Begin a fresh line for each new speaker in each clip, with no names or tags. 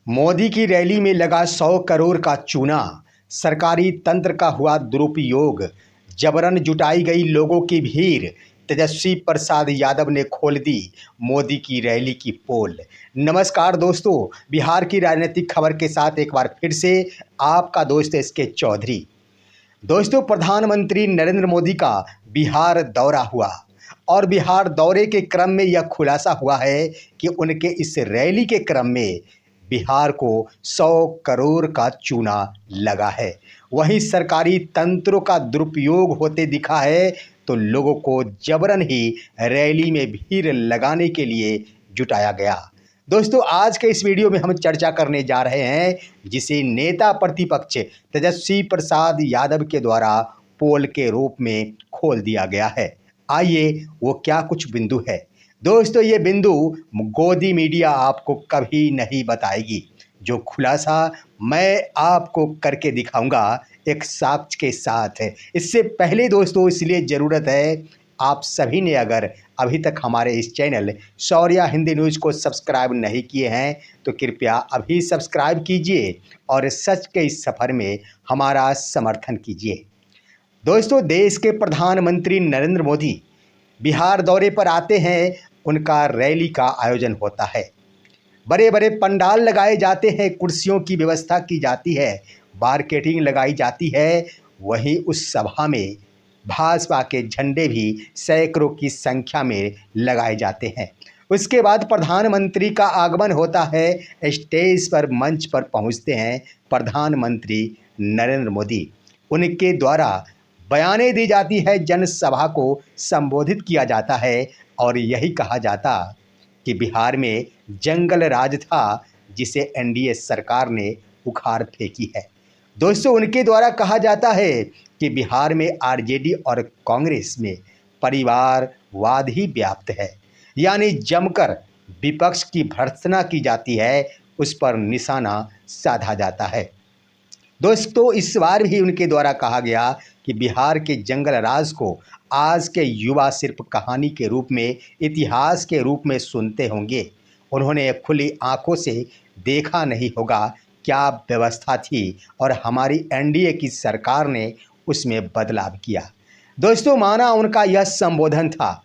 मोदी की रैली में लगा 100 करोड़ का चूना। सरकारी तंत्र का हुआ दुरुपयोग। जबरन जुटाई गई लोगों की भीड़। तेजस्वी प्रसाद यादव ने खोल दी मोदी की रैली की पोल। नमस्कार दोस्तों, बिहार की राजनीतिक खबर के साथ एक बार फिर से आपका दोस्त एसके चौधरी। दोस्तों, प्रधानमंत्री नरेंद्र मोदी का बिहार दौरा हुआ और बिहार दौरे के क्रम में यह खुलासा हुआ है कि उनके इस रैली के क्रम में बिहार को 100 करोड़ का चूना लगा है। वहीं सरकारी तंत्रों का दुरुपयोग होते दिखा है तो लोगों को जबरन ही रैली में भीड़ लगाने के लिए जुटाया गया। दोस्तों, आज के इस वीडियो में हम चर्चा करने जा रहे हैं जिसे नेता प्रतिपक्ष तेजस्वी प्रसाद यादव के द्वारा पोल के रूप में खोल दिया गया है। आइए वो क्या कुछ बिंदु है। दोस्तों, ये बिंदु गोदी मीडिया आपको कभी नहीं बताएगी। जो खुलासा मैं आपको करके दिखाऊंगा एक साक्ष्य के साथ है। इससे पहले दोस्तों, इसलिए ज़रूरत है आप सभी ने अगर अभी तक हमारे इस चैनल शौर्या हिंदी न्यूज़ को सब्सक्राइब नहीं किए हैं तो कृपया अभी सब्सक्राइब कीजिए और सच के इस सफ़र में हमारा समर्थन कीजिए। दोस्तों, देश के प्रधानमंत्री नरेंद्र मोदी बिहार दौरे पर आते हैं, उनका रैली का आयोजन होता है। बड़े बड़े पंडाल लगाए जाते हैं, कुर्सियों की व्यवस्था की जाती है, मार्केटिंग लगाई जाती है। वहीं उस सभा में भाजपा के झंडे भी सैकड़ों की संख्या में लगाए जाते हैं। उसके बाद प्रधानमंत्री का आगमन होता है। स्टेज पर मंच पर पहुंचते हैं प्रधानमंत्री नरेंद्र मोदी। उनके द्वारा बयानें दी जाती है, जनसभा को संबोधित किया जाता है और यही कहा जाता कि बिहार में जंगल राज था जिसे एनडीए सरकार ने उखाड़ फेंकी है। दोस्तों, उनके द्वारा कहा जाता है कि बिहार में आरजेडी और कांग्रेस में परिवारवाद ही व्याप्त है, यानी जमकर विपक्ष की भर्त्सना की जाती है, उस पर निशाना साधा जाता है। दोस्तों, इस बार भी उनके द्वारा कहा गया कि बिहार के जंगल राज को आज के युवा सिर्फ कहानी के रूप में, इतिहास के रूप में सुनते होंगे। उन्होंने खुली आंखों से देखा नहीं होगा क्या व्यवस्था थी और हमारी एनडीए की सरकार ने उसमें बदलाव किया। दोस्तों, माना उनका यह संबोधन था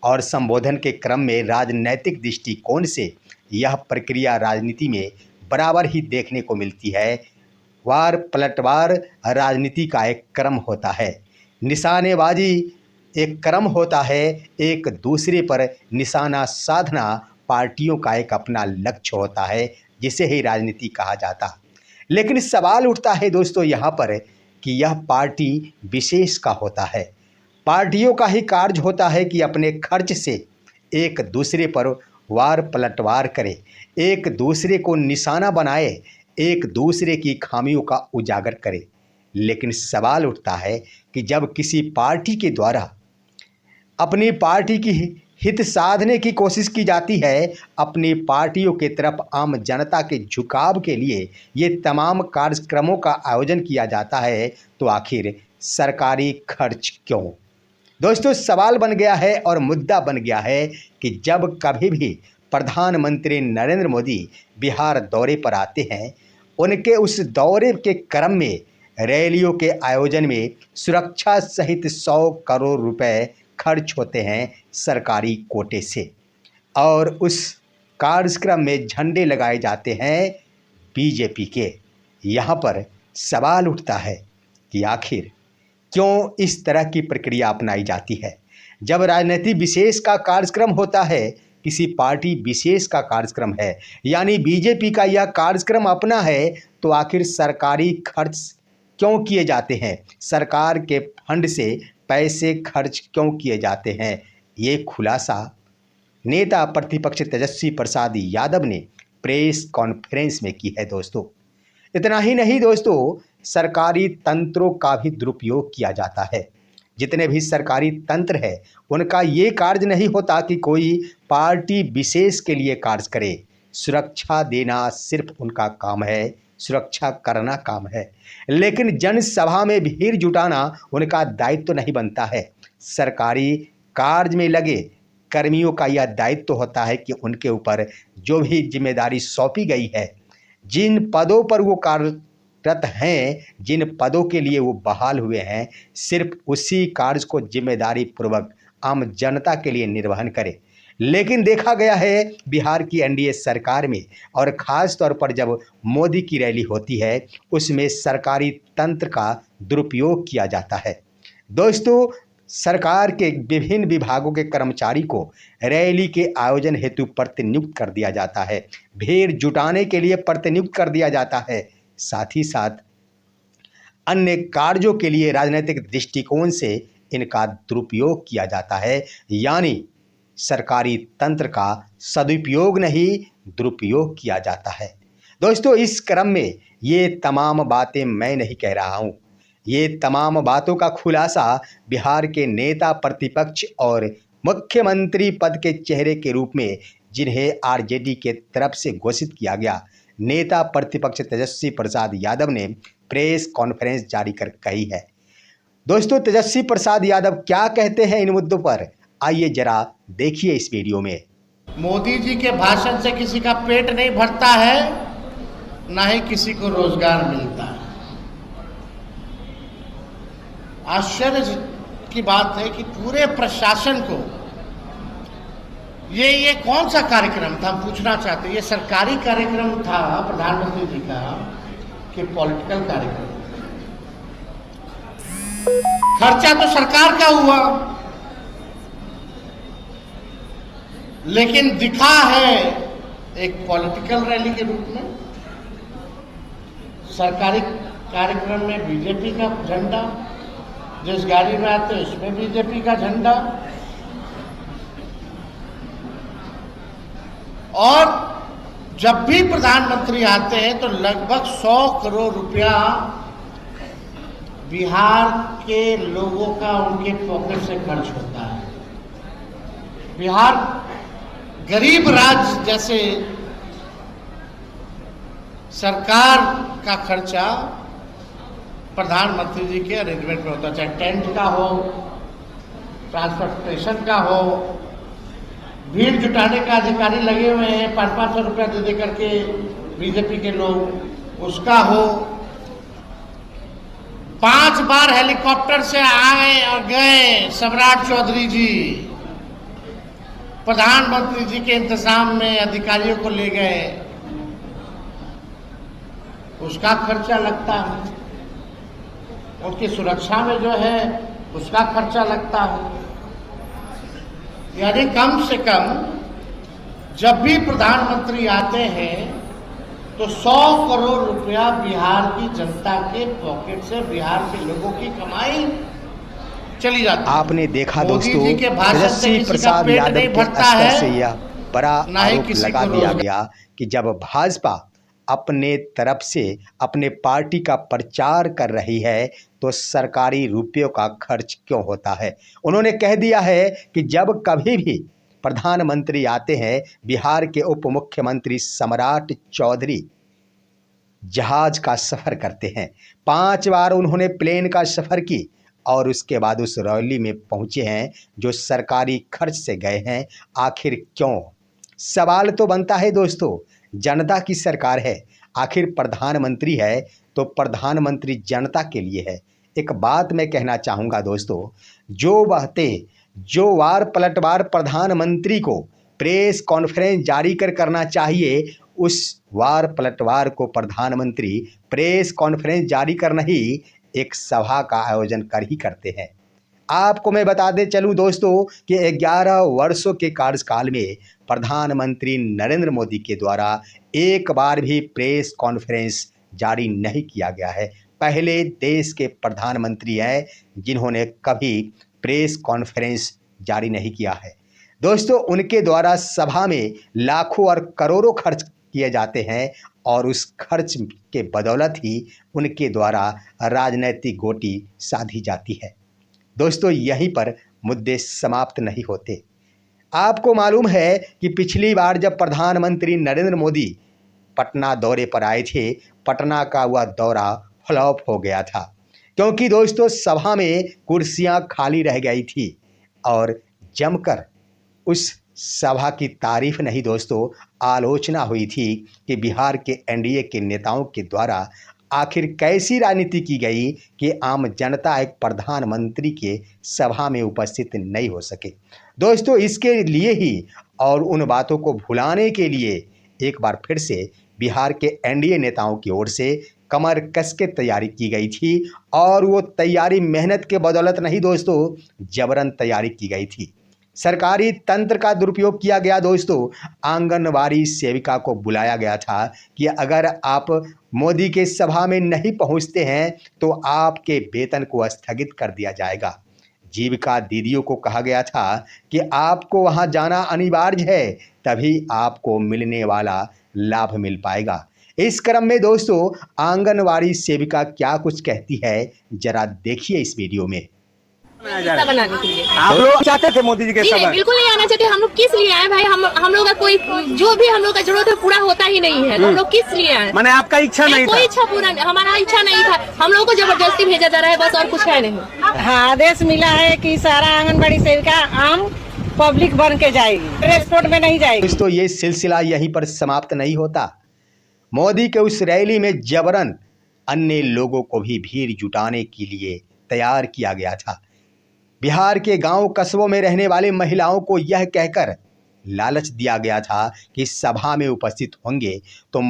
और संबोधन के क्रम में राजनैतिक दृष्टिकोण से यह प्रक्रिया राजनीति में बराबर ही देखने को मिलती है। वार पलटवार राजनीति का एक क्रम होता है, निशानेबाजी एक क्रम होता है, एक दूसरे पर निशाना साधना पार्टियों का एक अपना लक्ष्य होता है, जिसे ही राजनीति कहा जाता। लेकिन सवाल उठता है दोस्तों यहाँ पर कि यह पार्टी विशेष का होता है। पार्टियों का ही कार्य होता है कि अपने खर्च से एक दूसरे पर वार पलटवार करे, एक दूसरे को निशाना बनाए, एक दूसरे की खामियों का उजागर करे। लेकिन सवाल उठता है कि जब किसी पार्टी के द्वारा अपनी पार्टी की हित साधने की कोशिश की जाती है, अपनी पार्टियों की तरफ आम जनता के झुकाव के लिए ये तमाम कार्यक्रमों का आयोजन किया जाता है, तो आखिर सरकारी खर्च क्यों? दोस्तों, सवाल बन गया है और मुद्दा बन गया है कि जब कभी भी प्रधानमंत्री नरेंद्र मोदी बिहार दौरे पर आते हैं, उनके उस दौरे के क्रम में रैलियों के आयोजन में सुरक्षा सहित 100 करोड़ रुपए खर्च होते हैं सरकारी कोटे से और उस कार्यक्रम में झंडे लगाए जाते हैं बीजेपी के। यहाँ पर सवाल उठता है कि आखिर क्यों इस तरह की प्रक्रिया अपनाई जाती है? जब राजनीति विशेष का कार्यक्रम होता है, किसी पार्टी विशेष का कार्यक्रम है, यानी बीजेपी का यह कार्यक्रम अपना है, तो आखिर सरकारी खर्च क्यों किए जाते हैं? सरकार के फंड से पैसे खर्च क्यों किए जाते हैं? ये खुलासा नेता प्रतिपक्ष तेजस्वी प्रसाद यादव ने प्रेस कॉन्फ्रेंस में की है। दोस्तों, इतना ही नहीं दोस्तों, सरकारी तंत्रों का भी दुरुपयोग किया जाता है। जितने भी सरकारी तंत्र है, उनका ये कार्य नहीं होता कि कोई पार्टी विशेष के लिए कार्य करे। सुरक्षा देना सिर्फ उनका काम है, सुरक्षा करना काम है, लेकिन जनसभा में भीड़ जुटाना उनका दायित्व तो नहीं बनता है। सरकारी कार्य में लगे कर्मियों का यह दायित्व होता है कि उनके ऊपर जो भी जिम्मेदारी सौंपी गई है, जिन पदों पर वो कार्यरत हैं, जिन पदों के लिए वो बहाल हुए हैं, सिर्फ उसी कार्य को जिम्मेदारी पूर्वक आम जनता के लिए निर्वहन करें। लेकिन देखा गया है बिहार की एनडीए सरकार में, और ख़ास तौर पर जब मोदी की रैली होती है, उसमें सरकारी तंत्र का दुरुपयोग किया जाता है। दोस्तों, सरकार के विभिन्न विभागों के कर्मचारी को रैली के आयोजन हेतु प्रतिनियुक्त कर दिया जाता है, भीड़ जुटाने के लिए प्रतिनियुक्त कर दिया जाता है, साथ ही साथ अन्य कार्यों के लिए राजनीतिक दृष्टिकोण से इनका दुरुपयोग किया जाता है। यानी सरकारी तंत्र का सदुपयोग नहीं, दुरुपयोग किया जाता है। दोस्तों, इस क्रम में ये तमाम बातें मैं नहीं कह रहा हूँ, ये तमाम बातों का खुलासा बिहार के नेता प्रतिपक्ष और मुख्यमंत्री पद के चेहरे के रूप में, जिन्हें आरजेडी के तरफ से घोषित किया गया, नेता प्रतिपक्ष तेजस्वी प्रसाद यादव ने प्रेस कॉन्फ्रेंस जारी कर कही है। दोस्तों, तेजस्वी प्रसाद यादव क्या कहते हैं इन मुद्दों पर, आइए जरा देखिए इस वीडियो में।
मोदी जी के भाषण से किसी का पेट नहीं भरता है, ना ही किसी को रोजगार मिलता है। आश्चर्य की बात है कि पूरे प्रशासन को ये कौन सा कार्यक्रम था, हम पूछना चाहते हैं। ये सरकारी कार्यक्रम था प्रधानमंत्री जी का कि पॉलिटिकल कार्यक्रम? खर्चा तो सरकार का हुआ, लेकिन दिखा है एक पॉलिटिकल रैली के रूप में। सरकारी कार्यक्रम में बीजेपी का झंडा, जिस गाड़ी में आते उसमें बीजेपी का झंडा, और जब भी प्रधानमंत्री आते हैं तो लगभग 100 करोड़ रुपया बिहार के लोगों का उनके पॉकेट से खर्च होता है। बिहार गरीब राज्य जैसे सरकार का खर्चा प्रधानमंत्री जी के अरेंजमेंट में होता, चाहे टेंट का हो, ट्रांसपोर्टेशन का हो, भीड़ जुटाने का अधिकारी लगे हुए हैं 500-500 रुपया दे करके बीजेपी के लोग, उसका हो। 5 बार हेलीकॉप्टर से आए और गए सम्राट चौधरी जी, प्रधानमंत्री जी के इंतजाम में अधिकारियों को ले गए, उसका खर्चा लगता है। उनकी सुरक्षा में जो है उसका खर्चा लगता है। यानी कम से कम जब भी प्रधानमंत्री आते हैं तो 100 करोड़ रुपया बिहार की जनता के पॉकेट से, बिहार के लोगों की कमाई चली जाती है।
आपने देखा दोस्तों,
जी के भाषण से किसी का पेट नहीं भरता है,
से यह बड़ा आरोप लगा दिया गया कि जब भाजपा अपने तरफ से अपने पार्टी का प्रचार कर रही है तो सरकारी रुपयों का खर्च क्यों होता है। उन्होंने कह दिया है कि जब कभी भी प्रधानमंत्री आते हैं, बिहार के उप मुख्यमंत्री सम्राट चौधरी जहाज का सफ़र करते हैं। 5 बार उन्होंने प्लेन का सफ़र की और उसके बाद उस रैली में पहुंचे हैं जो सरकारी खर्च से गए हैं। आखिर क्यों? सवाल तो बनता है दोस्तों, जनता की सरकार है, आखिर प्रधानमंत्री है तो प्रधानमंत्री जनता के लिए है। एक बात मैं कहना चाहूँगा दोस्तों, जो बातें जो वार पलटवार प्रधानमंत्री को प्रेस कॉन्फ्रेंस जारी करना चाहिए, उस वार पलटवार को प्रधानमंत्री प्रेस कॉन्फ्रेंस जारी कर नहीं, एक सभा का आयोजन कर ही करते हैं। आपको मैं बताते चलूं दोस्तों कि 11 वर्षों के कार्यकाल में प्रधानमंत्री नरेंद्र मोदी के द्वारा एक बार भी प्रेस कॉन्फ्रेंस जारी नहीं किया गया है। पहले देश के प्रधानमंत्री हैं जिन्होंने कभी प्रेस कॉन्फ्रेंस जारी नहीं किया है। दोस्तों, उनके द्वारा सभा में लाखों और करोड़ों खर्च किए जाते हैं और उस खर्च के बदौलत ही उनके द्वारा राजनीतिक गोटी साधी जाती है। दोस्तों, यहीं पर मुद्दे समाप्त नहीं होते। आपको मालूम है कि पिछली बार जब प्रधानमंत्री नरेंद्र मोदी पटना दौरे पर आए थे, पटना का वह दौरा फ्लॉप हो गया था, क्योंकि दोस्तों सभा में कुर्सियां खाली रह गई थी और जमकर उस सभा की तारीफ नहीं दोस्तों, आलोचना हुई थी कि बिहार के एनडीए के नेताओं के द्वारा आखिर कैसी राजनीति की गई कि आम जनता एक प्रधानमंत्री के सभा में उपस्थित नहीं हो सके। दोस्तों, इसके लिए ही और उन बातों को भुलाने के लिए एक बार फिर से बिहार के एनडीए नेताओं की ओर से कमर कस के तैयारी की गई थी और वो तैयारी मेहनत के बदौलत नहीं दोस्तों, जबरन तैयारी की गई थी। सरकारी तंत्र का दुरुपयोग किया गया दोस्तों। आंगनवाड़ी सेविका को बुलाया गया था कि अगर आप मोदी के सभा में नहीं पहुंचते हैं तो आपके वेतन को स्थगित कर दिया जाएगा। जीविका दीदियों को कहा गया था कि आपको वहां जाना अनिवार्य है, तभी आपको मिलने वाला लाभ मिल पाएगा। इस क्रम में दोस्तों, आंगनवाड़ी सेविका क्या कुछ कहती है, जरा देखिए इस वीडियो में।
बनाने के लिए
आप लोग चाहते थे मोदी जी के
नहीं,
सभा?
बिल्कुल नहीं आना चाहते। हम लोग किस लिए आए भाई? हम लोग का कोई जो भी हम लोग का जरूरत है पूरा होता ही नहीं है। हम लोग किस लिए आए?
माने आपका इच्छा नहीं
कोई
था?
इच्छा पूरा नहीं, हमारा इच्छा नहीं था। हम लोग को जबरदस्ती भेजा जा रहा है बस, और कुछ है नहीं।
हाँ, आदेश मिला है कि सारा आंगनबाड़ी सेविका आम पब्लिक बन के जाएगी, ट्रांसपोर्ट में नहीं जाएगी।
दोस्तों, ये सिलसिला यहीं पर समाप्त नहीं होता। मोदी के उस रैली में जबरन अन्य लोगों को भी भीड़ जुटाने के लिए तैयार किया गया था। बिहार के गांव कस्बों में रहने वाले महिलाओं को यह कहकर लालच दिया गया था कि सभा में उपस्थित होंगे तो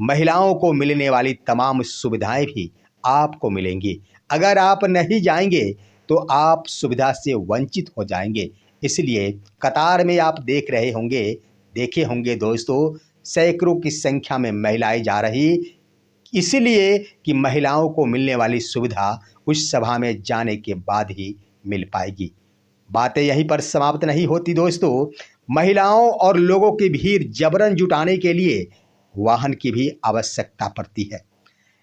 महिलाओं को मिलने वाली तमाम सुविधाएं भी आपको मिलेंगी। अगर आप नहीं जाएंगे तो आप सुविधा से वंचित हो जाएंगे। इसलिए कतार में आप देखे होंगे दोस्तों, सैकड़ों की संख्या में महिलाएं जा रही, इसलिए कि महिलाओं को मिलने वाली सुविधा उस सभा में जाने के बाद ही मिल पाएगी। बातें यहीं पर समाप्त नहीं होती दोस्तों। महिलाओं और लोगों की भीड़ जबरन जुटाने के लिए वाहन की भी आवश्यकता पड़ती है।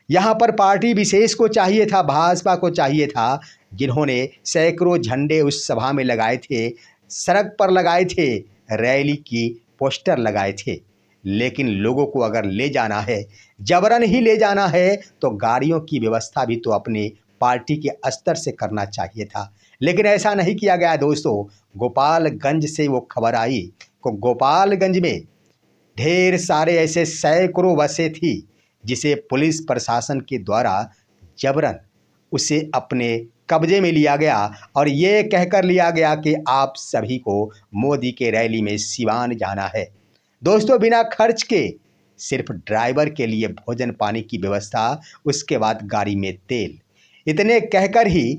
यहाँ पर पार्टी विशेष को चाहिए था, भाजपा को चाहिए था, जिन्होंने सैकड़ों झंडे उस सभा में लगाए थे, सड़क पर लगाए थे, रैली की पोस्टर लगाए थे। लेकिन लोगों को अगर ले जाना है, जबरन ही ले जाना है, तो गाड़ियों की व्यवस्था भी तो अपनी पार्टी के स्तर से करना चाहिए था। लेकिन ऐसा नहीं किया गया दोस्तों। गोपालगंज से वो खबर आई कि गोपालगंज में ढेर सारे ऐसे सैकड़ों बसें थी जिसे पुलिस प्रशासन के द्वारा जबरन उसे अपने कब्जे में लिया गया और ये कहकर लिया गया कि आप सभी को मोदी के रैली में सिवान जाना है। दोस्तों, बिना खर्च के सिर्फ ड्राइवर के लिए भोजन पानी की व्यवस्था, उसके बाद गाड़ी में तेल, इतने कहकर ही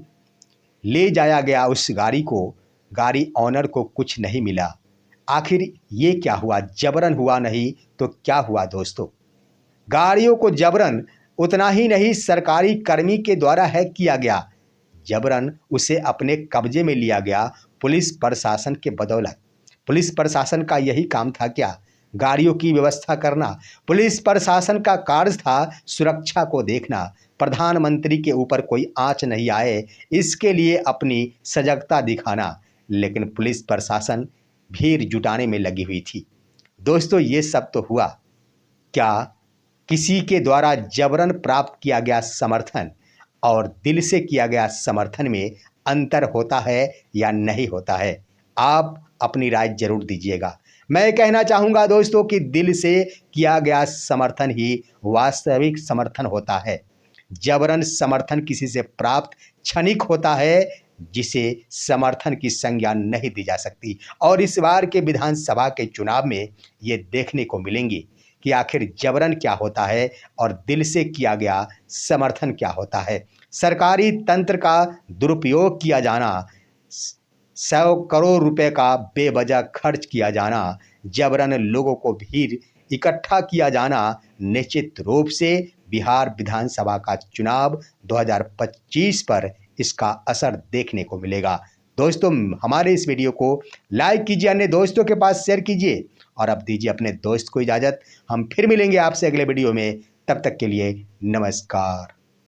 ले जाया गया उस गाड़ी को। गाड़ी ऑनर को कुछ नहीं मिला। आखिर ये क्या हुआ? जबरन हुआ नहीं तो क्या हुआ दोस्तों? गाड़ियों को जबरन, उतना ही नहीं, सरकारी कर्मी के द्वारा हैक किया गया, जबरन उसे अपने कब्जे में लिया गया पुलिस प्रशासन के बदौलत। पुलिस प्रशासन का यही काम था क्या? गाड़ियों की व्यवस्था करना। पुलिस प्रशासन का कार्य था सुरक्षा को देखना, प्रधानमंत्री के ऊपर कोई आंच नहीं आए, इसके लिए अपनी सजगता दिखाना। लेकिन पुलिस प्रशासन भीड़ जुटाने में लगी हुई थी। दोस्तों, ये सब तो हुआ। क्या किसी के द्वारा जबरन प्राप्त किया गया समर्थन और दिल से किया गया समर्थन में अंतर होता है या नहीं होता है? आप अपनी राय जरूर दीजिएगा। मैं कहना चाहूँगा दोस्तों कि दिल से किया गया समर्थन ही वास्तविक समर्थन होता है। जबरन समर्थन किसी से प्राप्त क्षणिक होता है, जिसे समर्थन की संज्ञा नहीं दी जा सकती। और इस बार के विधानसभा के चुनाव में ये देखने को मिलेंगी कि आखिर जबरन क्या होता है और दिल से किया गया समर्थन क्या होता है। सरकारी तंत्र का दुरुपयोग किया जाना, 100 करोड़ रुपए का बेवजह खर्च किया जाना, जबरन लोगों को भीड़ इकट्ठा किया जाना, निश्चित रूप से बिहार विधानसभा का चुनाव 2025 पर इसका असर देखने को मिलेगा। दोस्तों, हमारे इस वीडियो को लाइक कीजिए, अन्य दोस्तों के पास शेयर कीजिए और अब दीजिए अपने दोस्त को इजाज़त। हम फिर मिलेंगे आपसे अगले वीडियो में। तब तक के लिए नमस्कार।